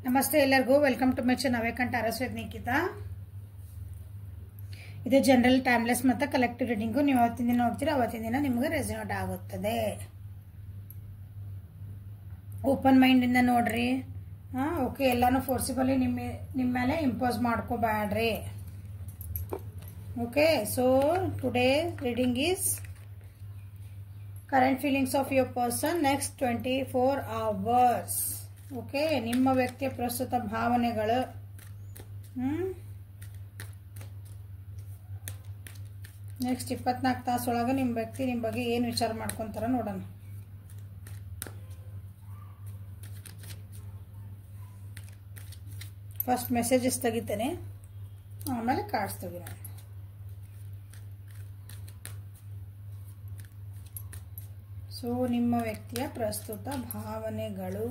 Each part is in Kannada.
ನಮಸ್ತೆ ಎಲ್ಲರಿಗೂ ವೆಲ್ಕಮ್ ಟು ಮೈ ಚಾನೆಲ್ ಅವೇಕಂಠ ಅರಸ್ವೇದ್ ನಿಖಿತಾ. ಇದು ಜನರಲ್ ಟೈಮ್ಲೆಸ್ ಮತ್ತು ಕಲೆಕ್ಟಿವ್ ರೀಡಿಂಗು. ನೀವು ಅವತ್ತಿನ ದಿನ ಹೋಗ್ತೀರಾ, ಅವತ್ತಿನ ದಿನ ನಿಮಗೆ ರೆಸನೇಟ್ ಆಗುತ್ತದೆ. ಓಪನ್ ಮೈಂಡಿಂದ ನೋಡ್ರಿ. ಓಕೆ, ಎಲ್ಲಾನು ಫೋರ್ಸಿಬಲಿ ನಿಮ್ಮ ಮೇಲೆ ಇಂಪೋಸ್ ಮಾಡ್ಕೋಬೇಡ್ರಿ. Okay, so today reading is current feelings of your person next 24 hours. Okay, ನಿಮ್ಮ ವ್ಯಕ್ತಿಯ ಪ್ರಸ್ತುತ ಭಾವನೆಗಳು. ನೆಕ್ಸ್ಟ್ 24 ತಾಸೊಳಗೆ ನಿಮ್ಮ ವ್ಯಕ್ತಿ ನಿಮ್ಮ ಬಗ್ಗೆ ಏನು ವಿಚಾರ ಮಾಡ್ಕೊಂತಾರ ನೋಡೋಣ. ಫಸ್ಟ್ ಮೆಸೇಜಸ್ ತೆಗಿತೇನೆ, ಆಮೇಲೆ ಕಾರ್ಡ್ಸ್ ತೆಗಿ. ಸೊ ನಿಮ್ಮ ವ್ಯಕ್ತಿಯ ಪ್ರಸ್ತುತ ಭಾವನೆಗಳು.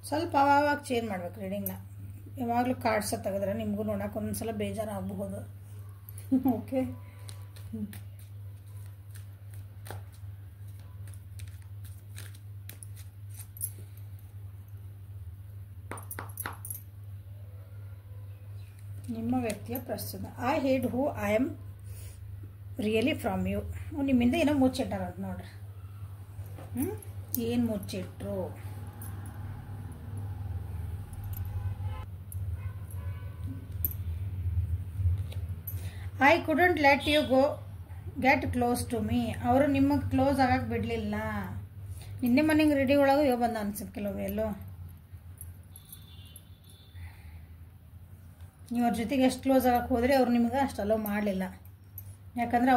ಸ್ವಲ್ಪ ಅವಾಗ ಚೇಂಜ್ ಮಾಡ್ಬೇಕು ರೀಡಿಂಗ್ನ. ಯಾವಾಗಲೂ ಕಾರ್ಡ್ಸ ತೆಗೆದ್ರೆ ನಿಮಗೂ ನೋಡೋಕೆ ಒಂದೊಂದ್ಸಲ ಬೇಜಾರಾಗಬಹುದು. ಓಕೆ, ನಿಮ್ಮ ವ್ಯಕ್ತಿಯ ಪ್ರಸ್ತುತ. I hid who I am really from you. ನಿಮ್ಮಿಂದ ಏನೋ ಮುಚ್ಚಿಟ್ಟಾರ ಅಂತ ನೋಡ್ರಿ. ಏನು ಮುಚ್ಚಿಟ್ರು? I couldn't let you go get close to me. ಅವರು ನಿಮಗೆ ಕ್ಲೋಸ್ ಆಗಕ್ಕೆ ಬಿಡಲಿಲ್ಲ. ನಿನ್ನೆ ಮನೆಗೆ ರೆಡಿ ಒಳಗೆ ಇವ ಬಂದ ಅನ್ಸುತ್ತೆ ಕೆಲವು. ಎಲ್ಲೋ ನೀವು ಅವ್ರ ಜೊತೆಗೆ ಎಷ್ಟು ಕ್ಲೋಸ್ ಆಗಕ್ಕೆ ಹೋದರೆ ಅವ್ರು ನಿಮ್ಗೆ ಅಷ್ಟು ಅಲೋ ಮಾಡಲಿಲ್ಲ. ಯಾಕಂದರೆ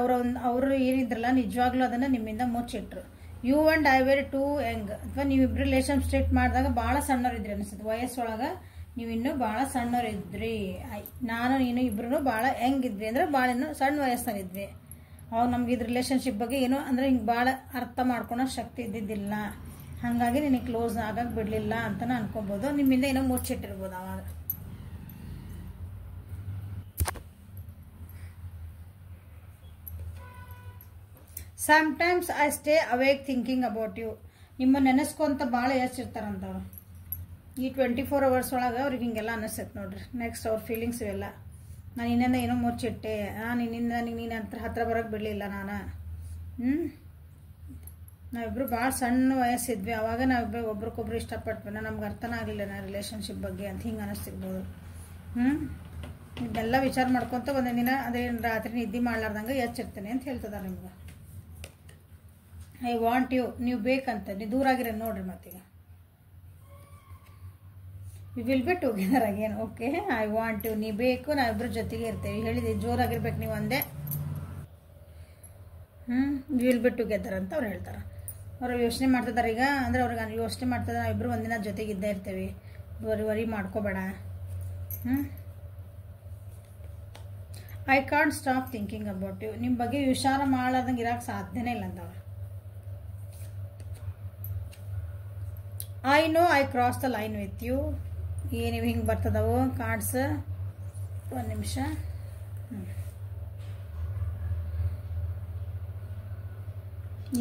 ಅವರು ಏನಿದ್ರಲ್ಲ ನಿಜವಾಗ್ಲೂ ಅದನ್ನು ನಿಮ್ಮಿಂದ ಮುಚ್ಚಿಟ್ರು. You and I were too young. ಅಥವಾ ನೀವಿಬ್ಬರು ರಿಲೇಷನ್ ಸ್ಟಾರ್ಟ್ ಮಾಡಿದಾಗ ಭಾಳ ಸಣ್ಣವರಿದ್ರಿ ಅನಿಸುತ್ತೆ. ವಯಸ್ಸೊಳಗೆ ನೀವಿನ್ನೂ ಭಾಳ ಸಣ್ಣವರಿದ್ರಿ. ನಾನು ನೀನು ಇಬ್ಬರೂ ಭಾಳ ಹೆಂಗಿದ್ವಿ ಅಂದರೆ ಭಾಳ ಇನ್ನೂ ಸಣ್ಣ ವಯಸ್ಸಿನಾಗಿದ್ವಿ. ಅವಾಗ ನಮ್ಗೆ ಇದು ರಿಲೇಷನ್ಶಿಪ್ ಬಗ್ಗೆ ಏನೋ ಅಂದರೆ ಹಿಂಗೆ ಭಾಳ ಅರ್ಥ ಮಾಡ್ಕೊಳೋ ಶಕ್ತಿ ಇದ್ದಿದ್ದಿಲ್ಲ. ಹಾಗಾಗಿ ನಿನಗೆ ಕ್ಲೋಸ್ ಆಗಕ್ಕೆ ಬಿಡಲಿಲ್ಲ ಅಂತಲೇ ಅನ್ಕೋಬೋದು. ನಿಮ್ಮಿಂದ ಏನೋ ಮುಚ್ಚಿಟ್ಟಿರ್ಬೋದು ಅವಾಗ. Sometimes I stay awake thinking about you. ನಿಮ್ಮ ನೆನೆಸ್ಕೊಂತ ಭಾಳ ಯೋಚಿರ್ತಾರಂತವ್ರು. ಈ 24 hours ಒಳಗೆ ಅವ್ರಿಗೆ ಹಿಂಗೆಲ್ಲ ಅನ್ನಿಸ್ತೈತೆ ನೋಡ್ರಿ. ನೆಕ್ಸ್ಟ್ ಅವ್ರ ಫೀಲಿಂಗ್ಸ್ ಇವೆಲ್ಲ. ನಾನು ಇನ್ನೇನ ಏನೋ ಮುಚ್ಚಿಟ್ಟೆ, ನಿನ್ನಿಂದ ನೀನು ಹತ್ರ ಬರೋಕ್ಕೆ ಬಿಡಲಿಲ್ಲ ನಾನು. ನಾವಿಬ್ಬರು ಭಾಳ ಸಣ್ಣ ವಯಸ್ಸಿದ್ವಿ. ಆವಾಗ ನಾವಿಬ್ಬರು ಒಬ್ರಿಗೊಬ್ರು ಇಷ್ಟಪಟ್ವಿ. ನಮ್ಗೆ ಅರ್ಥನ ಆಗಲಿಲ್ಲ ನಾ ರಿಲೇಷನ್ಶಿಪ್ ಬಗ್ಗೆ ಅಂತ ಹಿಂಗೆ ಅನ್ನಿಸ್ತಿರ್ಬೋದು. ಇದೆಲ್ಲ ವಿಚಾರ ಮಾಡ್ಕೊತ ಒಂದೊಂದು ದಿನ ಅದೇನು ರಾತ್ರಿ ನಿದ್ದೆ ಮಾಡ್ಲಾರ್ದಂಗೆ ಎಚ್ಚಿರ್ತೇನೆ ಅಂತ ಹೇಳ್ತದ ನಿಮ್ಗೆ. ಐ ವಾಂಟ್ ಯು, ನೀವು ಬೇಕಂತ ನೀವು ದೂರ ಆಗಿರೋ ನೋಡ್ರಿ. ಮತ್ತೀಗ we will be together again. Okay, I want you, ನೀವು ಬೇಕು, ನಾವಿಬ್ಬರು ಜೊತೆಗೆ ಇರ್ತೇವೆ. ಹೇಳಿದೆ ಜೋರಾಗಿರ್ಬೇಕು ನೀವು ಒಂದೇ. ವಿ ವಿಲ್ ಬಿ ಟುಗೆದರ್ ಅಂತ ಅವ್ರು ಹೇಳ್ತಾರೆ. ಅವರು ಯೋಚನೆ ಮಾಡ್ತಿದ್ದಾರೆ ಈಗ. ಅಂದರೆ ಅವ್ರಿಗೆ ಯೋಚನೆ ಮಾಡ್ತಿದ್ದಾರೆ ನಾವಿಬ್ಬರು ಒಂದಿನ ಜೊತೆಗೆ ಇದ್ದೇ ಇರ್ತೇವೆ, ವರಿ ಮಾಡ್ಕೋಬೇಡ. I can't stop thinking about you. ನಿಮ್ಮ ಬಗ್ಗೆ ವಿಚಾರ ಮಾಡಲಾರ್ದಂಗೆ ಇರೋಕ್ಕೆ ಸಾಧ್ಯನೇ ಇಲ್ಲ ಅಂತವ್ರು. I know I cross the line with you. ಏನಿವು ಹಿಂಗೆ ಬರ್ತದವು ಕಾರ್ಡ್ಸ್. ಒಂದು ನಿಮಿಷ.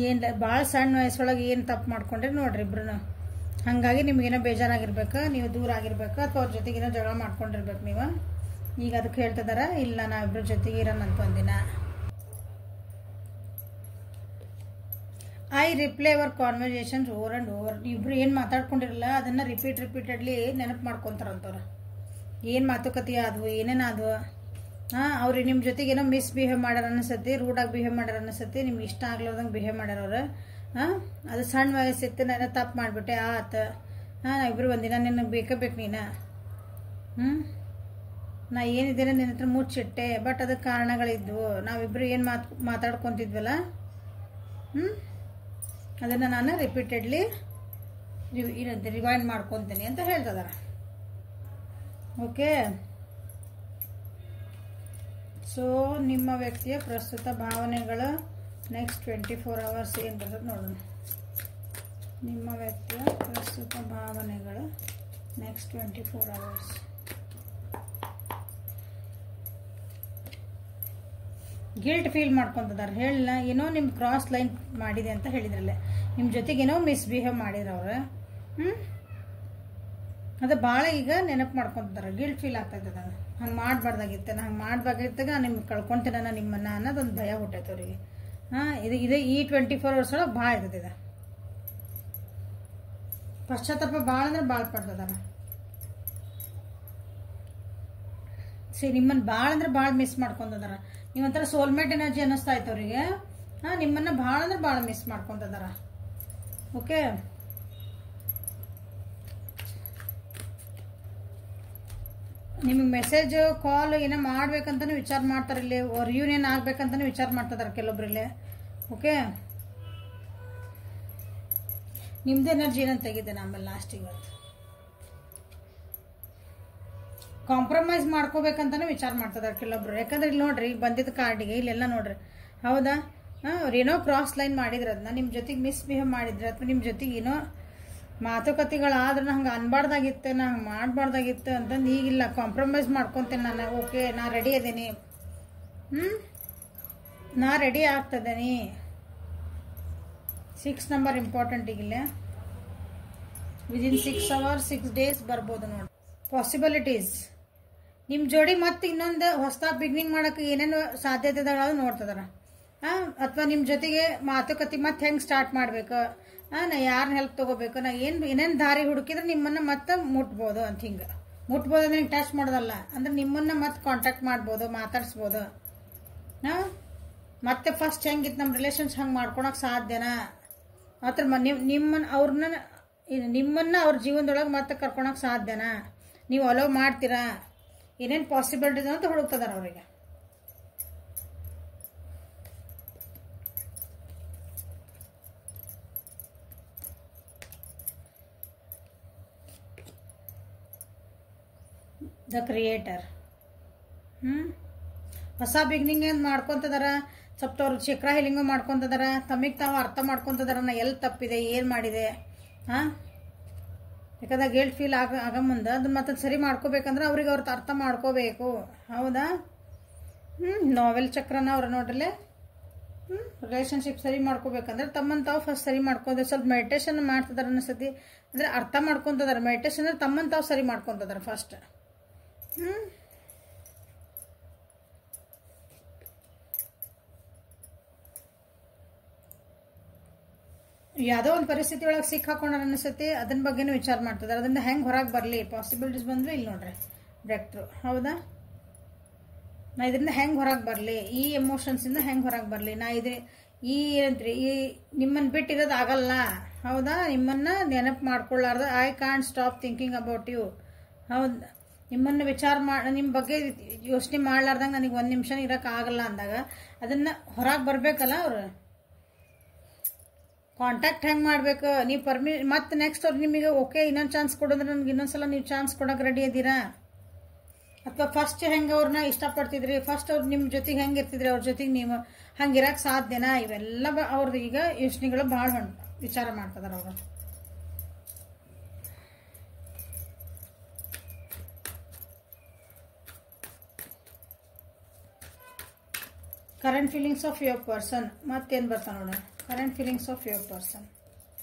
ಏನು ಭಾಳ ಸಣ್ಣ ವಯಸ್ಸೊಳಗೆ ಏನು ತಪ್ಪು ಮಾಡ್ಕೊಂಡ್ರಿ ನೋಡ್ರಿ ಇಬ್ರು. ಹಾಗಾಗಿ ನಿಮಗೇನೋ ಬೇಜಾರಾಗಿರ್ಬೇಕು, ನೀವು ದೂರ ಆಗಿರ್ಬೇಕು, ಅಥವಾ ಅವ್ರ ಜೊತೆಗೇನೋ ಜಗಳ ಮಾಡ್ಕೊಂಡಿರ್ಬೇಕು ನೀವು. ಈಗ ಅದಕ್ಕೆ ಹೇಳ್ತಿದಾರ ಇಲ್ಲ ನಾವಿಬ್ರು ಜೊತೆಗೆ ಇರೋಣಂತ ಒಂದಿನ. I replay our conversations over and over. ಇಬ್ರು ಏನು ಮಾತಾಡ್ಕೊಂಡಿರಲ್ಲ ಅದನ್ನು ರಿಪೀಟೆಡ್ಲಿ ನೆನಪು ಮಾಡ್ಕೊತಾರಂತವ್ರು. ಏನು ಮಾತುಕತೆ ಆದವು, ಏನೇನಾದವು. ಅವ್ರು ನಿಮ್ಮ ಜೊತೆಗೆ ಏನೋ ಮಿಸ್ಬಿಹೇವ್ ಮಾಡ್ಯಾರ ಅನಿಸತ್ತೆ, ರೂಡಾಗಿ ಬಿಹೇವ್ ಮಾಡ್ಯಾರ ಅನಿಸತ್ತೆ, ನಿಮ್ಗೆ ಇಷ್ಟ ಆಗ್ಲಾರ್ದಂಗೆ ಬಿಹೇವ್ ಮಾಡ್ಯಾರ ಅವ್ರು. ಅದು ಸಣ್ಣ ವಯಸ್ಸಿತ್ತು, ನಾನು ತಪ್ಪು ಮಾಡಿಬಿಟ್ಟೆ ಆತ. ನಾವಿಬ್ರು ಒಂದಿನ ನಿನಗೆ ಬೇಕೇ ಬೇಕು ನೀನು. ನಾ ಏನಿದ್ದೇನೆ ನಿನ್ನ ಹತ್ರ ಮುಚ್ಚಿಟ್ಟೆ, ಬಟ್ ಅದಕ್ಕೆ ಕಾರಣಗಳಿದ್ವು. ನಾವಿಬ್ರು ಏನು ಮಾತಾಡ್ಕೊತಿದ್ವಲ್ಲ, ಅದನ್ನು ನಾನು ರಿಪೀಟೆಡ್ಲಿ ರಿವೈಂಡ್ ಮಾಡ್ಕೊತೀನಿ ಅಂತ ಹೇಳ್ತಿದಾರೆ. ಓಕೆ, ಸೊ ನಿಮ್ಮ ವ್ಯಕ್ತಿಯ ಪ್ರಸ್ತುತ ಭಾವನೆಗಳು ನೆಕ್ಸ್ಟ್ 24 hours ಏನು ಬರ್ತದೆ ನೋಡೋಣ. ನಿಮ್ಮ ವ್ಯಕ್ತಿಯ ಪ್ರಸ್ತುತ ಭಾವನೆಗಳು ನೆಕ್ಸ್ಟ್ 24 hours. ಗಿಲ್ಟ್ ಫೀಲ್ ಮಾಡ್ಕೊತಿದ್ದಾರೆ. ಹೇಳಿಲ್ಲ ಏನೋ ನಿಮ್ಮ ಕ್ರಾಸ್ ಲೈನ್ ಮಾಡಿದೆ ಅಂತ ಹೇಳಿದ್ರಲ್ಲ, ನಿಮ್ಮ ಜೊತೆಗೆ ಏನೋ ಮಿಸ್ಬಿಹೇವ್ ಮಾಡಿದ್ರು ಅವ್ರು. ಅದು ಭಾಳ ಈಗ ನೆನಪು ಮಾಡ್ಕೊತಾರೆ, ಗಿಲ್ಟ್ ಫೀಲ್ ಆಗ್ತೈತೆ ಅದು. ಹಂಗೆ ಮಾಡಬಾರ್ದಾಗಿತ್ತು, ನಾನು ಹಂಗೆ ಮಾಡಬಾರ್ದಾಗಿತ್ತಾಗ ನಾನು ನಿಮ್ಗೆ ಕಳ್ಕೊತೀನಿ ನಾನು ನಿಮ್ಮನ್ನು ಅನ್ನೋದೊಂದು ಭಯ ಹುಟ್ಟೈತೆ ಅವರಿಗೆ. ಇದು ಈ 24 hours ಒಳಗೆ ಭಾಳ ಇರ್ತದೆ ಇದು. ಪಶ್ಚಾತ್ತಾಪ ಭಾಳ ಅಂದ್ರೆ ಭಾಳ ಪಡ್ತದಾರ. ನಿಮ್ಮನ್ನು ಭಾಳ ಅಂದ್ರೆ ಭಾಳ ಮಿಸ್ ಮಾಡ್ಕೊಂತದಾರ. ನೀವೊಂಥರ ಸೋಲ್ಮೇಟ್ ಎನರ್ಜಿ ಅನ್ನಿಸ್ತಾ ಇತ್ತು ಅವರಿಗೆ. ನಿಮ್ಮನ್ನು ಭಾಳ ಅಂದ್ರೆ ಭಾಳ ಮಿಸ್ ಮಾಡ್ಕೊಂತದಾರ. ಓಕೆ, ನಿಮಗೆ ಮೆಸೇಜ್ ಕಾಲ್ ಏನೋ ಮಾಡ್ಬೇಕಂತಾನು ವಿಚಾರ ಮಾಡ್ತಾರೆ. ಇಲ್ಲಿ ರಿಯೂನಿಯನ್ ಆಗ್ಬೇಕಂತಾನು ವಿಚಾರ ಮಾಡ್ತಿದಾರೆ ಕೆಲವೊಬ್ರಲ್ಲಿ. ಓಕೆ, ನಿಮ್ದು ಎನರ್ಜಿ ಏನಂತ ತೆಗಿದ್ದೇನೆ ಆಮೇಲೆ ಲಾಸ್ಟಿಗೆ. ಇವತ್ತು ಕಾಂಪ್ರಮೈಸ್ ಮಾಡ್ಕೋಬೇಕಂತಾನು ವಿಚಾರ ಮಾಡ್ತಿದಾರೆ ಕೆಲವೊಬ್ರು. ಯಾಕಂದ್ರೆ ಇಲ್ಲಿ ನೋಡ್ರಿ, ಬಂದಿದ್ದ ಕಾರ್ಡಿಗೆ ಇಲ್ಲೆಲ್ಲ ನೋಡ್ರಿ, ಹೌದಾ, ಅವ್ರೇನೋ ಕ್ರಾಸ್ ಲೈನ್ ಮಾಡಿದ್ರೆ ಅದನ್ನ ನಿಮ್ಮ ಜೊತೆಗೆ ಮಿಸ್ಬಿಹೇವ್ ಮಾಡಿದ್ರೆ, ಅಥವಾ ನಿಮ್ಮ ಜೊತೆಗೆ ಏನೋ ಮಾತುಕತೆಗಳಾದ್ರೂ ಹಂಗೆ ಅನ್ಬಾರ್ದಾಗಿತ್ತು, ನಾ ಹಂಗೆ ಮಾಡಬಾರ್ದಾಗಿತ್ತು ಅಂತಂದು ಈಗಿಲ್ಲ, ಕಾಂಪ್ರಮೈಸ್ ಮಾಡ್ಕೊತೇನೆ ನಾನು. ಓಕೆ, ನಾ ರೆಡಿ ಇದ್ದೀನಿ, ನಾ ರೆಡಿ ಆಗ್ತದೇನಿ. 6 ನಂಬರ್ ಇಂಪಾರ್ಟೆಂಟ್ ಈಗಿಲ್ಲ. ವಿದಿನ್ 6 hours 6 days ಬರ್ಬೋದು ನೋಡಿ. ಪಾಸಿಬಿಲಿಟೀಸ್ ನಿಮ್ಮ ಜೋಡಿ ಮತ್ತೆ ಇನ್ನೊಂದು ಹೊಸ ಬಿಗ್ನಿಂಗ್ ಮಾಡೋಕೆ ಏನೇನು ಸಾಧ್ಯತೆಗಳು ನೋಡ್ತಿದಾರ. ಅಥವಾ ನಿಮ್ಮ ಜೊತೆಗೆ ಮಾತುಕತೆ ಮತ್ತೆ ಹೆಂಗೆ ಸ್ಟಾರ್ಟ್ ಮಾಡಬೇಕು, ನಾ ಯಾರನ್ನ ಹೆಲ್ಪ್ ತೊಗೋಬೇಕು, ನಾ ಏನೇನು ದಾರಿ ಹುಡುಕಿದ್ರೆ ನಿಮ್ಮನ್ನು ಮತ್ತೆ ಮುಟ್ಬೋದು ಅಂತ. ಹಿಂಗೆ ಮುಟ್ಬೋದು ಅಂದ್ರೆ ಹಿಂಗೆ ಟಚ್ ಮಾಡೋದಲ್ಲ, ಅಂದ್ರೆ ನಿಮ್ಮನ್ನು ಮತ್ತೆ ಕಾಂಟ್ಯಾಕ್ಟ್ ಮಾಡ್ಬೋದು, ಮಾತಾಡ್ಸ್ಬೋದು. ಮತ್ತೆ ಫಸ್ಟ್ ಹೆಂಗಿತ್ತು ನಮ್ಮ ರಿಲೇಷನ್ಸ್ ಹಂಗೆ ಮಾಡ್ಕೊಳಕ್ಕೆ ಸಾಧ್ಯನಾ, ಮಾತ್ರ ನಿಮ್ಮನ್ನು ಅವ್ರ ಜೀವನದೊಳಗೆ ಮತ್ತೆ ಕರ್ಕೊಳಕ್ಕೆ ಸಾಧ್ಯನಾ, ನೀವು ಅಲೋ ಮಾಡ್ತೀರಾ, ಏನೇನು ಪಾಸಿಬಿಲಿಟೀಸ್ ಅಂತ ಹುಡುಕ್ತದಾರ ಅವರಿಗೆ. ದ ಕ್ರಿಯೇಟರ್ ಹೊಸ ಬಿಗ್ನಿಂಗ್ ಏನು ಮಾಡ್ಕೊತದಾರ. ಸ್ವಲ್ಪ ಅವ್ರು ಚಕ್ರ ಹಿಲಿಂಗು ಮಾಡ್ಕೊತದಾರ, ತಮಗೆ ತಾವು ಅರ್ಥ ಮಾಡ್ಕೊತದಾರ, ನಾ ಎಲ್ಲಿ ತಪ್ಪಿದೆ, ಏನು ಮಾಡಿದೆ. ಯಾಕಂದ್ರೆ ಗಿಲ್ಟ್ ಫೀಲ್ ಆಗ ಮುಂದೆ ಅದನ್ನ ಮತ್ತೆ ಸರಿ ಮಾಡ್ಕೋಬೇಕಂದ್ರೆ ಅವ್ರಿಗೆ ಅವ್ರದ್ದು ಅರ್ಥ ಮಾಡ್ಕೋಬೇಕು. ಹೌದಾ, ನಾವೆಲ್ ಚಕ್ರನ ಅವ್ರ ನೋಡ್ರಲ್ಲೇ. ರಿಲೇಷನ್ಶಿಪ್ ಸರಿ ಮಾಡ್ಕೋಬೇಕಂದ್ರೆ ತಮ್ಮನ್ನು ತಾವು ಫಸ್ಟ್ ಸರಿ ಮಾಡ್ಕೋದು. ಸ್ವಲ್ಪ ಮೆಡಿಟೇಷನ್ ಮಾಡ್ತಿದಾರೆ ಅನಿಸ್ತತಿ, ಅಂದ್ರೆ ಅರ್ಥ ಮಾಡ್ಕೊತದಾರ. ಮೆಡಿಟೇಷನ್ ಅಂದ್ರೆ ತಮ್ಮನ್ನು ತಾವು ಸರಿ ಮಾಡ್ಕೊತದಾರ ಫಸ್ಟ್. ಯಾವುದೋ ಒಂದು ಪರಿಸ್ಥಿತಿ ಒಳಗೆ ಸಿಕ್ಕಾಕೊಂಡ್ರೆ ಅನಿಸುತ್ತೆ, ಅದನ್ನ ಬಗ್ಗೆನೂ ವಿಚಾರ ಮಾಡ್ತಿದ್ದಾರೆ. ಅದರಿಂದ ಹೆಂಗೆ ಹೊರಗೆ ಬರಲಿ, ಪಾಸಿಬಿಲಿಟೀಸ್ ಬಂದ್ವಿ ಇಲ್ಲಿ ನೋಡ್ರಿ, ಬ್ರೇಕ್ ಥ್ರೂ. ಹೌದಾ, ನಾ ಇದರಿಂದ ಹೆಂಗೆ ಹೊರಗೆ ಬರಲಿ, ಈ ಎಮೋಷನ್ಸಿಂದ ಹೆಂಗೆ ಹೊರಗೆ ಬರಲಿ, ನಾ ಏನಂತ್ರಿ ನಿಮ್ಮನ್ನು ಬಿಟ್ಟಿರೋದು ಆಗಲ್ಲ. ಹೌದಾ, ನಿಮ್ಮನ್ನು ನೆನಪು ಮಾಡ್ಕೊಳ್ಳಾರ್ದು I can't stop thinking about you. ಹೌದು, ನಿಮ್ಮನ್ನು ವಿಚಾರ ನಿಮ್ಮ ಬಗ್ಗೆ ಯೋಚನೆ ಮಾಡ್ಲಾರ್ದಂಗೆ ನನಗೆ 1 ನಿಮಿಷ ಇರೋಕ್ಕಾಗಲ್ಲ ಅಂದಾಗ ಅದನ್ನು ಹೊರಗೆ ಬರಬೇಕಲ್ಲ ಅವರು. ಕಾಂಟ್ಯಾಕ್ಟ್ ಹೆಂಗೆ ಮಾಡಬೇಕು, ನೀವು ಮತ್ತೆ ನೆಕ್ಸ್ಟ್ ಅವ್ರು ನಿಮಗೆ ಓಕೆ ಇನ್ನೊಂದು ಚಾನ್ಸ್ ಕೊಡೋದ್ರೆ ನನಗೆ ಇನ್ನೊಂದ್ಸಲ ನೀವು ಚಾನ್ಸ್ ಕೊಡೋಕೆ ರೆಡಿ ಇದ್ದೀರಾ? ಅಥವಾ ಫಸ್ಟ್ ಹೆಂಗೆ ಅವ್ರನ್ನ ಇಷ್ಟಪಡ್ತಿದ್ರಿ, ಫಸ್ಟ್ ಅವ್ರು ನಿಮ್ಮ ಜೊತೆಗೆ ಹೆಂಗೆ ಇರ್ತಿದ್ರಿ, ಅವ್ರ ಜೊತೆಗೆ ನೀವು ಹಂಗೆ ಇರಕ್ಕೆ ಸಾಧ್ಯನಾ? ಇವೆಲ್ಲ ಅವ್ರದ್ದು ಈಗ ಯೋಚನೆಗಳು ಭಾಳ ವಿಚಾರ ಮಾಡ್ತಿದಾರೆ ಅವರು. Current feelings of your person ಮತ್ತೇನು ಬರ್ತಾ ನೋಡೋಣ. Current feelings of your person,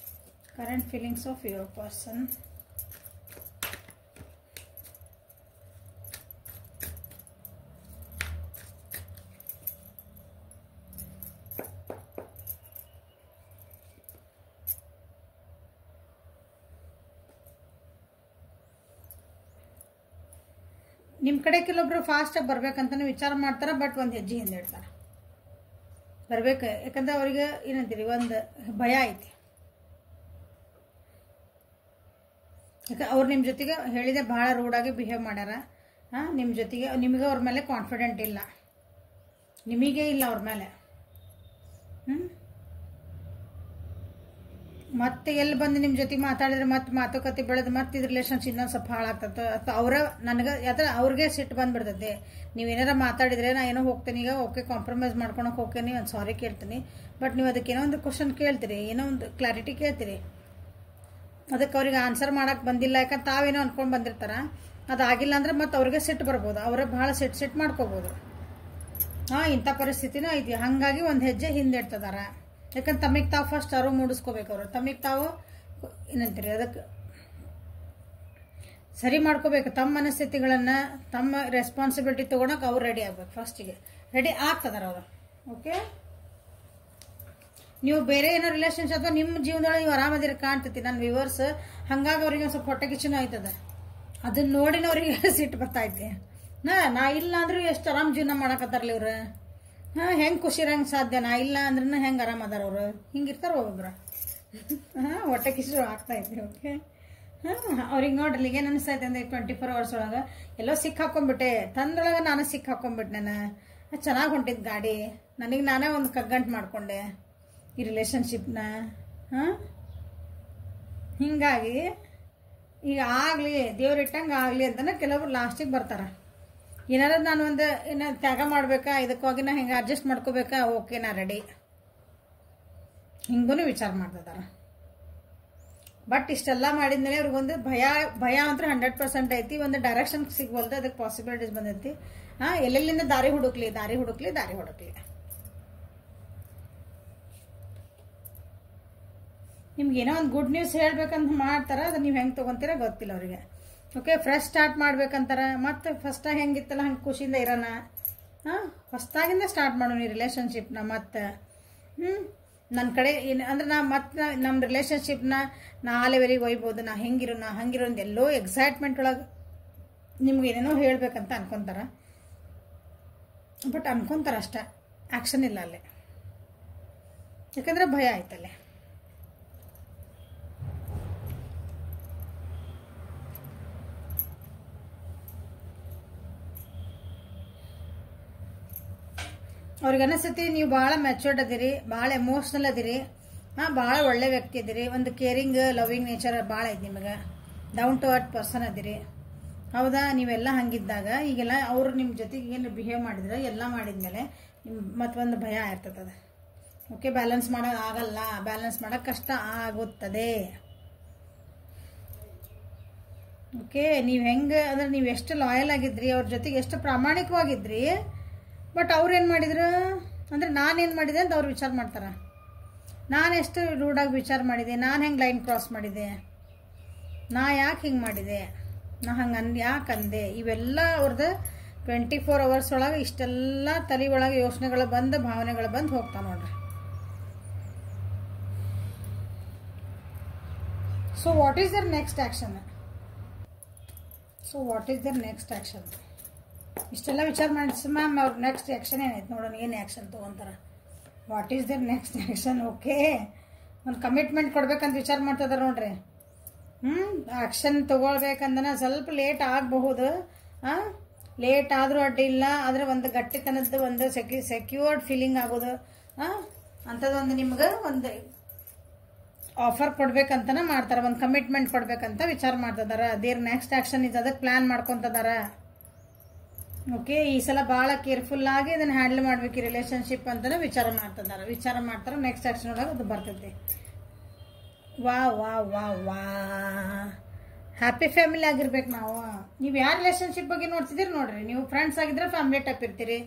current feelings of your person. ನಿಮ್ಮ ಕಡೆ ಕೆಲವೊಬ್ರು ಫಾಸ್ಟಾಗಿ ಬರ್ಬೇಕಂತಾನೆ ವಿಚಾರ ಮಾಡ್ತಾರೆ, ಬಟ್ ಒಂದು ಹೆಜ್ಜೆ ಹಿಂದೆ ಇಡ್ತಾರೆ. ಬರ್ಬೇಕು, ಯಾಕಂದ್ರೆ ಅವ್ರಿಗೆ ಏನಂತೀರಿ ಒಂದು ಭಯ ಐತಿ. ಯಾಕೆ ಅವ್ರು ನಿಮ್ಮ ಜೊತೆಗೆ ಹೇಳಿದೆ ಭಾಳ ರೂಡಾಗಿ ಬಿಹೇವ್ ಮಾಡ್ಯಾರ. ನಿಮ್ಮ ಜೊತೆಗೆ ನಿಮಗೆ ಅವ್ರ ಮೇಲೆ ಕಾನ್ಫಿಡೆಂಟ್ ಇಲ್ಲ, ನಿಮಗೆ ಇಲ್ಲ ಅವ್ರ ಮೇಲೆ. ಮತ್ತೆ ಎಲ್ಲಿ ಬಂದು ನಿಮ್ಮ ಜೊತೆಗೆ ಮಾತಾಡಿದ್ರೆ ಮತ್ತೆ ಮಾತುಕತೆ ಬೆಳೆದು ಮತ್ತೆ ಇದು ರಿಲೇಷನ್ಶಿಪ್ ಇನ್ನೊಂದು ಸ್ವಲ್ಪ ಹಾಳಾಗ್ತದೆ. ಅಥವಾ ನನಗೆ ಯಾತ್ರ ಅವ್ರಿಗೆ ಸಿಟ್ಟು ಬಂದ್ಬಿಡ್ತೈತೆ. ನೀವೇನಾರ ಮಾತಾಡಿದ್ರೆ ನಾ ಏನೋ ಹೋಗ್ತೀನಿ, ಈಗ ಓಕೆ ಕಾಂಪ್ರಮೈಸ್ ಮಾಡ್ಕೊಳಕ್ಕೆ ಹೋಗ್ತೀನಿ, ಒಂದು ಸಾರಿ ಕೇಳ್ತೀನಿ. ಬಟ್ ನೀವು ಅದಕ್ಕೆ ಏನೋ ಒಂದು ಕ್ವಶನ್ ಕೇಳ್ತೀರಿ, ಏನೋ ಒಂದು ಕ್ಲಾರಿಟಿ ಕೇಳ್ತೀರಿ, ಅದಕ್ಕೆ ಅವ್ರಿಗೆ ಆನ್ಸರ್ ಮಾಡಕ್ಕೆ ಬಂದಿಲ್ಲ. ಯಾಕಂದ್ರೆ ತಾವೇನೋ ಅನ್ಕೊಂಡು ಬಂದಿರ್ತಾರ, ಅದಾಗಿಲ್ಲ ಅಂದ್ರೆ ಮತ್ತೆ ಅವ್ರಿಗೆ ಸಿಟ್ಟು ಬರ್ಬೋದು, ಅವರೇ ಭಾಳ ಸಿಟ್ಟು ಮಾಡ್ಕೋಬೋದು. ಇಂಥ ಪರಿಸ್ಥಿತಿನೂ ಐತಿ. ಹಾಗಾಗಿ ಒಂದು ಹೆಜ್ಜೆ ಹಿಂದೆ ಇಡ್ತದಾರ. ಯಾಕಂದ್ರೆ ತಮಗೆ ತಾವು ಫಸ್ಟ್ ಅರಿವು ಮೂಡಿಸ್ಕೋಬೇಕು. ಅವರು ತಮಗೆ ತಾವು ಏನಂತೀರಿ ಅದಕ್ಕೆ ಸರಿ ಮಾಡ್ಕೋಬೇಕು. ತಮ್ಮ ಮನಸ್ಥಿತಿಗಳನ್ನು, ತಮ್ಮ ರೆಸ್ಪಾನ್ಸಿಬಿಲಿಟಿ ತೊಗೊಳಕ್ಕೆ ಅವ್ರು ರೆಡಿ ಆಗ್ಬೇಕು. ಫಸ್ಟಿಗೆ ರೆಡಿ ಆಗ್ತದಾರ ಅವರು. ಓಕೆ, ನೀವು ಬೇರೆ ಏನೋ ರಿಲೇಷನ್ಶಿಪ್ ಅಥವಾ ನಿಮ್ಮ ಜೀವನದೊಳಗೆ ನೀವು ಆರಾಮದಿರ ಕಾಣ್ತೈತಿ ನನ್ನ ವ್ಯೂವರ್ಸ್. ಹಂಗಾಗಿ ಅವ್ರಿಗೆ ಒಂದು ಸ್ವಲ್ಪ ಹೊಟ್ಟೆ ಕಿಚ್ಚನೂ ಆಯ್ತದ. ಅದನ್ನ ನೋಡಿನ ಅವ್ರಿಗೆ ಸಿಟ್ಟು ಬರ್ತೈತಿ. ನಾ ಇಲ್ಲ ಅಂದ್ರೂ ಎಷ್ಟು ಆರಾಮ್ ಜೀವನ ಮಾಡಕತ್ತಾರಲ್ಲ ಇವ್ರು. ಹೆಂಗೆ ಖುಷಿರಂಗೆ ಸಾಧ್ಯ? ನಾ ಇಲ್ಲ ಅಂದ್ರೂ ಹೆಂಗೆ ಆರಾಮ ಅದಾರ ಅವರು. ಹಿಂಗಿರ್ತಾರ ಒಬ್ಬೊಬ್ರ. ಹೊಟ್ಟೆ ಕಿಚ್ಚು ಆಗ್ತೈತಿ. ಓಕೆ, ಅವ್ರಿಗೆ ನೋಡ್ರಿ ಏನು ಅನಿಸ್ತೈತೆ ಅಂದ್ರೆ 24 hours ಒಳಗೆ ಎಲ್ಲೋ ಸಿಕ್ಕಾಕೊಂಡ್ಬಿಟ್ಟೆ, ತಂದೊಳಗೆ ನಾನು ಸಿಕ್ಕಾಕೊಂಡ್ಬಿಟ್ಟೆ. ನಾನು ಚೆನ್ನಾಗಿ ಹೊಂಟಿದ್ದು ಗಾಡಿ, ನನಗೆ ನಾನೇ ಒಂದು ಕಗ್ಗಂಟು ಮಾಡಿಕೊಂಡೆ ಈ ರಿಲೇಷನ್ಶಿಪ್ನ. ಹಿಂಗಾಗಿ ಈಗ ಆಗಲಿ ದೇವ್ರಿಟ್ಟಂಗೆ ಆಗಲಿ ಅಂತಲೇ ಕೆಲವರು ಲಾಸ್ಟಿಗೆ ಬರ್ತಾರೆ. ಏನಾದ್ರು ನಾನು ಒಂದು ತ್ಯಾಗ ಮಾಡ್ಬೇಕಾ, ಇದಕ್ಕೋಗಿ ನಾ ಹಿಂಗೆ ಅಡ್ಜಸ್ಟ್ ಮಾಡ್ಕೋಬೇಕಾ, ಓಕೆ ನಾ ರೆಡಿ, ಹಿಂಗೂ ವಿಚಾರ ಮಾಡ್ತಿದ್ದಾರೆ. ಬಟ್ ಇಷ್ಟೆಲ್ಲ ಮಾಡಿದ್ಮೇಲೆ ಅವ್ರಿಗೊಂದು ಭಯ ಅಂತೂ 100% ಐತಿ. ಒಂದು ಡೈರೆಕ್ಷನ್ ಸಿಗ್ವಲ್ದು, ಅದಕ್ಕೆ ಪಾಸಿಬಿಲಿಟೀಸ್ ಬಂದೈತಿ. ಎಲ್ಲೆಲ್ಲಿಂದ ದಾರಿ ಹುಡುಕ್ಲಿ. ನಿಮ್ಗೆ ಏನೋ ಒಂದು ಗುಡ್ ನ್ಯೂಸ್ ಹೇಳ್ಬೇಕಂತ ಮಾಡ್ತಾರ, ಅದು ನೀವು ಹೆಂಗೆ ತೊಗೊಂತೀರ ಗೊತ್ತಿಲ್ಲ ಅವ್ರಿಗೆ. ಓಕೆ, ಫ್ರೆಶ್ ಸ್ಟಾರ್ಟ್ ಮಾಡ್ಬೇಕಂತಾರ. ಮತ್ತೆ ಫಸ್ಟಾಗಿ ಹೆಂಗಿತ್ತಲ್ಲ ಹಂಗೆ ಖುಷಿಯಿಂದ ಇರೋಣ. ಹೊಸ್ದಾಗಿಂದ ಸ್ಟಾರ್ಟ್ ಮಾಡೋಣ ಈ ರಿಲೇಷನ್ಶಿಪ್ನ. ಮತ್ತೆ ನನ್ನ ಕಡೆ ಅಂದ್ರೆ ನಾ ಮತ್ತೆ ನಮ್ಮ ರಿಲೇಷನ್ಶಿಪ್ನ ನಾ ಆ ಲೆವೆಲಿಗೆ ಒಯ್ಬೋದು, ನಾ ಹಂಗಿರೋ ಎಲ್ಲೋ ಎಕ್ಸೈಟ್ಮೆಂಟ್ ಒಳಗೆ ನಿಮ್ಗೆ ಏನೇನೋ ಹೇಳ್ಬೇಕಂತ ಅನ್ಕೊಂತಾರ. ಬಟ್ ಅನ್ಕೊಂತಾರ ಅಷ್ಟೇ, ಆ್ಯಕ್ಷನ್ ಇಲ್ಲ ಅಲ್ಲಿ. ಯಾಕಂದ್ರೆ ಭಯ ಆಯ್ತಲ್ಲೇ. ಅವ್ರಿಗೆ ಅನಿಸ್ತೈತಿ ನೀವು ಭಾಳ ಮೆಚೂರ್ಡ್ ಅದಿರಿ, ಭಾಳ ಎಮೋಷ್ನಲ್ ಅದಿರಿ, ಭಾಳ ಒಳ್ಳೆ ವ್ಯಕ್ತಿ ಅದಿರಿ, ಒಂದು ಕೇರಿಂಗ್ ಲವಿಂಗ್ ನೇಚರ್ ಭಾಳ ಐತಿ ನಿಮಗೆ, ಡೌನ್ ಟು ಅರ್ತ್ ಪರ್ಸನ್ ಅದಿರಿ. ಹೌದಾ? ನೀವೆಲ್ಲ ಹಂಗಿದ್ದಾಗ ಈಗೆಲ್ಲ ಅವ್ರು ನಿಮ್ಮ ಜೊತೆಗೆ ಏನು ಬಿಹೇವ್ ಮಾಡಿದ್ರೆ ಎಲ್ಲ ಮಾಡಿದ್ಮೇಲೆ ಮತ್ತೊಂದು ಭಯ ಇರ್ತದೆ. ಓಕೆ, ಬ್ಯಾಲೆನ್ಸ್ ಮಾಡೋದು ಆಗಲ್ಲ, ಬ್ಯಾಲೆನ್ಸ್ ಮಾಡೋಕೆ ಕಷ್ಟ ಆಗುತ್ತದೆ. ಓಕೆ, ನೀವು ಹೆಂಗೆ ಅಂದ್ರೆ ನೀವು ಎಷ್ಟು ಲಾಯಲ್ ಆಗಿದ್ರಿ, ಅವ್ರ ಜೊತೆಗೆ ಎಷ್ಟು ಪ್ರಾಮಾಣಿಕವಾಗಿದ್ರಿ. ಬಟ್ ಅವ್ರೇನು ಮಾಡಿದ್ರು ಅಂದರೆ ನಾನೇನು ಮಾಡಿದೆ ಅಂತ ಅವ್ರು ವಿಚಾರ ಮಾಡ್ತಾರೆ. ನಾನು ಎಷ್ಟು ರೂಢಾಗಿ ವಿಚಾರ ಮಾಡಿದೆ, ನಾನು ಹೆಂಗೆ ಲೈನ್ ಕ್ರಾಸ್ ಮಾಡಿದೆ, ನಾ ಯಾಕೆ ಹಿಂಗೆ ಮಾಡಿದೆ, ನಾ ಹಂಗೆ ಯಾಕೆ ಅಂದೆ, ಇವೆಲ್ಲ ಅವ್ರದ್ದು 24 hours ಒಳಗೆ ಇಷ್ಟೆಲ್ಲ ತಲೆ ಒಳಗೆ ಯೋಚನೆಗಳು ಬಂದು ಭಾವನೆಗಳು ಬಂದು ಹೋಗ್ತಾವೆ ನೋಡ್ರಿ. So what is there next action? ಇಷ್ಟೆಲ್ಲ ವಿಚಾರ ಮಾಡಿ ಮ್ಯಾಮ್ ಅವ್ರ ನೆಕ್ಸ್ಟ್ ಆ್ಯಕ್ಷನ್ ಏನೈತೆ ನೋಡೋಣ, ಏನು ಆ್ಯಕ್ಷನ್ ತೊಗೊತಾರ. What is there next action? Okay, ಒಂದು ಕಮಿಟ್ಮೆಂಟ್ ಕೊಡ್ಬೇಕಂತ ವಿಚಾರ ಮಾಡ್ತಿದಾರೆ ನೋಡ್ರಿ. ಆ್ಯಕ್ಷನ್ ತೊಗೊಳ್ಬೇಕಂದ್ರೆ ಸ್ವಲ್ಪ ಲೇಟ್ ಆಗಬಹುದು. ಲೇಟ್ ಆದರೂ ಅಡ್ಡಿ ಇಲ್ಲ, ಆದರೆ ಒಂದು ಗಟ್ಟಿತನದ್ದು ಒಂದು ಸೆಕ್ಯೂರ್ಡ್ ಫೀಲಿಂಗ್ ಆಗೋದು, ಅಂಥದ್ದೊಂದು ನಿಮ್ಗೆ ಒಂದು ಆಫರ್ ಕೊಡ್ಬೇಕಂತನ ಮಾಡ್ತಾರೆ, ಒಂದು ಕಮಿಟ್ಮೆಂಟ್ ಕೊಡ್ಬೇಕಂತ ವಿಚಾರ ಮಾಡ್ತಿದಾರೆ. ದೇರ್ ನೆಕ್ಸ್ಟ್ ಆ್ಯಕ್ಷನ್ ಇದು, ಅದಕ್ಕೆ ಪ್ಲ್ಯಾನ್ ಮಾಡ್ಕೊತಿದಾರ. ಓಕೆ, ಈ ಸಲ ಭಾಳ ಕೇರ್ಫುಲ್ ಆಗಿ ಇದನ್ನು ಹ್ಯಾಂಡಲ್ ಮಾಡ್ಬೇಕು ಈ ರಿಲೇಷನ್ಶಿಪ್ ಅಂತಲೇ ವಿಚಾರ ಮಾಡ್ತಾರೆ. ನೆಕ್ಸ್ಟ್ ಆ್ಯಕ್ಷನ್ ಒಳಗೆ ಅದು ಬರ್ತೈತಿ. ವಾ ಹ್ಯಾಪಿ ಫ್ಯಾಮಿಲಿ ಆಗಿರ್ಬೇಕು ನಾವು. ನೀವು ಯಾರ ರಿಲೇಷನ್ಶಿಪ್ ಬಗ್ಗೆ ನೋಡ್ತಿದ್ದೀರಿ ನೋಡ್ರಿ. ನೀವು ಫ್ರೆಂಡ್ಸ್ ಆಗಿದ್ರೆ ಫ್ಯಾಮಿಲಿ ಟೈಪ್ ಇರ್ತೀರಿ.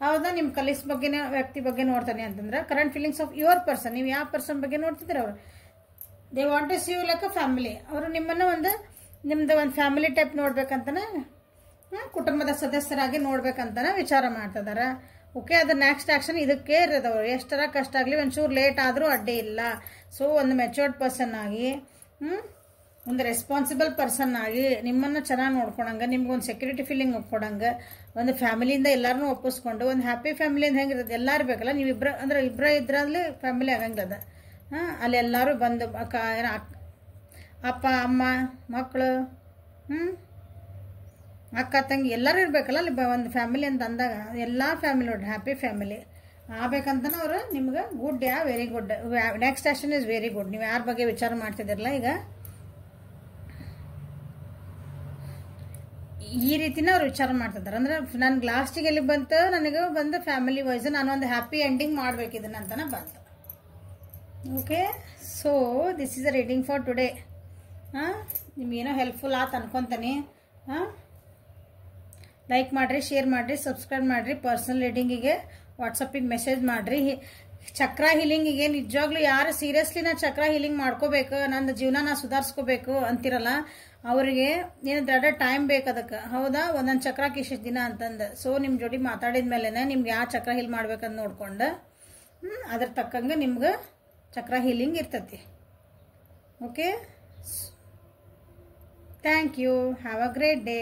ಹೌದಾ? ನಿಮ್ಮ ಕಲೀಗ್ಸ್ ಬಗ್ಗೆ ವ್ಯಕ್ತಿ ಬಗ್ಗೆ ನೋಡ್ತಾನೆ ಅಂತಂದ್ರೆ current feelings of your person, ನೀವು ಯಾವ ಪರ್ಸನ್ ಬಗ್ಗೆ ನೋಡ್ತಿದ್ದೀರಿ ಅವರು they want to see you like a family. ಅವರು ನಿಮ್ಮನ್ನು ನಿಮ್ದು ಒಂದು ಫ್ಯಾಮಿಲಿ ಟೈಪ್ ನೋಡ್ಬೇಕಂತನ, ಕುಟುಂಬದ ಸದಸ್ಯರಾಗಿ ನೋಡ್ಬೇಕಂತನ ವಿಚಾರ ಮಾಡ್ತಿದಾರ. ಓಕೆ, ಅದು ನೆಕ್ಸ್ಟ್ ಆ್ಯಕ್ಷನ್ ಇದಕ್ಕೆ ಇರೋದವ್ರು. ಎಷ್ಟರ ಕಷ್ಟ ಆಗಲಿ ಒಂಚೂರು ಲೇಟ್ ಆದರೂ ಅಡ್ಡಿ ಇಲ್ಲ. ಸೊ ಒಂದು ಮೆಚೂರ್ಡ್ ಪರ್ಸನ್ ಆಗಿ, ಒಂದು ರೆಸ್ಪಾನ್ಸಿಬಲ್ ಪರ್ಸನ್ ಆಗಿ ನಿಮ್ಮನ್ನು ಚೆನ್ನಾಗಿ ನೋಡ್ಕೊಳಂಗೆ, ನಿಮ್ಗೊಂದು ಸೆಕ್ಯೂರಿಟಿ ಫೀಲಿಂಗ್ ಕೊಡಂಗೆ, ಒಂದು ಫ್ಯಾಮಿಲಿಯಿಂದ ಎಲ್ಲರನ್ನೂ ಒಪ್ಪಿಸ್ಕೊಂಡು ಒಂದು ಹ್ಯಾಪಿ ಫ್ಯಾಮಿಲಿಯಿಂದ ಹೆಂಗಿರುತ್ತೆ ಎಲ್ಲ ಇರಬೇಕಲ್ಲ. ನೀವು ಇಬ್ಬರ ಇದ್ರಲ್ಲಿ ಫ್ಯಾಮಿಲಿ ಆಗಂಗದ. ಅಲ್ಲಿ ಎಲ್ಲರೂ ಬಂದು ಅಪ್ಪ ಅಮ್ಮ ಮಕ್ಕಳು ಅಕ್ಕ ತಂಗಿ ಎಲ್ಲರೂ ಇರಬೇಕಲ್ಲ ಅಲ್ಲಿ ಒಂದು ಫ್ಯಾಮಿಲಿ ಅಂತ ಅಂದಾಗ. ಎಲ್ಲ ಫ್ಯಾಮಿಲಿ ನೋಡ್ರಿ ಹ್ಯಾಪಿ ಫ್ಯಾಮಿಲಿ ಆಗ್ಬೇಕಂತನ ಅವರು ನಿಮ್ಗೆ good very good. Next action is very good. ನೀವು ಯಾರ ಬಗ್ಗೆ ವಿಚಾರ ಮಾಡ್ತಿದ್ದೀರಲ್ಲ ಈಗ ಈ ರೀತಿನ ಅವ್ರು ವಿಚಾರ ಮಾಡ್ತಿದ್ದಾರೆ. ಅಂದ್ರೆ ನನ್ಗೆ ಲಾಸ್ಟಿಗೆ ಎಲ್ಲಿ ಬಂತು, ನನಗೆ ಬಂದು ಫ್ಯಾಮಿಲಿ ವೈಸ್ ನಾನು ಒಂದು ಹ್ಯಾಪಿ ಎಂಡಿಂಗ್ ಮಾಡ್ಬೇಕು ಇದನ್ನ ಅಂತನ ಬಂತು. Okay, so this is a reading for today. ನಿಮ್ಗೇನೋ ಹೆಲ್ಪ್ಫುಲ್ ಆಯ್ತು ಅನ್ಕೊಂತೀನಿ. ಲೈಕ್ ಮಾಡಿರಿ, ಶೇರ್ ಮಾಡಿರಿ, ಸಬ್ಸ್ಕ್ರೈಬ್ ಮಾಡಿರಿ. ಪರ್ಸನಲ್ ರೀಡಿಂಗಿಗೆ ವಾಟ್ಸಪ್ಪಿಗೆ ಮೆಸೇಜ್ ಮಾಡಿರಿ. ಚಕ್ರ ಹೀಲಿಂಗಿಗೆ ನಿಜವಾಗ್ಲೂ ಯಾರು ಸೀರಿಯಸ್ಲಿ ನಾ ಚಕ್ರ ಹೀಲಿಂಗ್ ಮಾಡ್ಕೋಬೇಕು, ನನ್ನ ಜೀವನ ನಾ ಸುಧಾರಿಸ್ಕೋಬೇಕು ಅಂತಿರಲ್ಲ, ಅವರಿಗೆ ಏನು ದೊಡ್ಡ ಟೈಮ್ ಬೇಕು ಅದಕ್ಕೆ. ಹೌದಾ, ಒಂದೊಂದು ಚಕ್ರಕ್ಕೆ ಇಷ್ಟು ದಿನ ಅಂತಂದು. ಸೊ ನಿಮ್ಮ ಜೋಡಿ ಮಾತಾಡಿದ ಮೇಲೆ ನಿಮ್ಗೆ ಯಾವ ಚಕ್ರ ಹೀಲ್ ಮಾಡ್ಬೇಕಂತ ನೋಡ್ಕೊಂಡು ಅದ್ರ ತಕ್ಕಂಗೆ ನಿಮ್ಗೆ ಚಕ್ರ ಹೀಲಿಂಗ್ ಇರ್ತೈತಿ. Okay, thank you. Have a great day.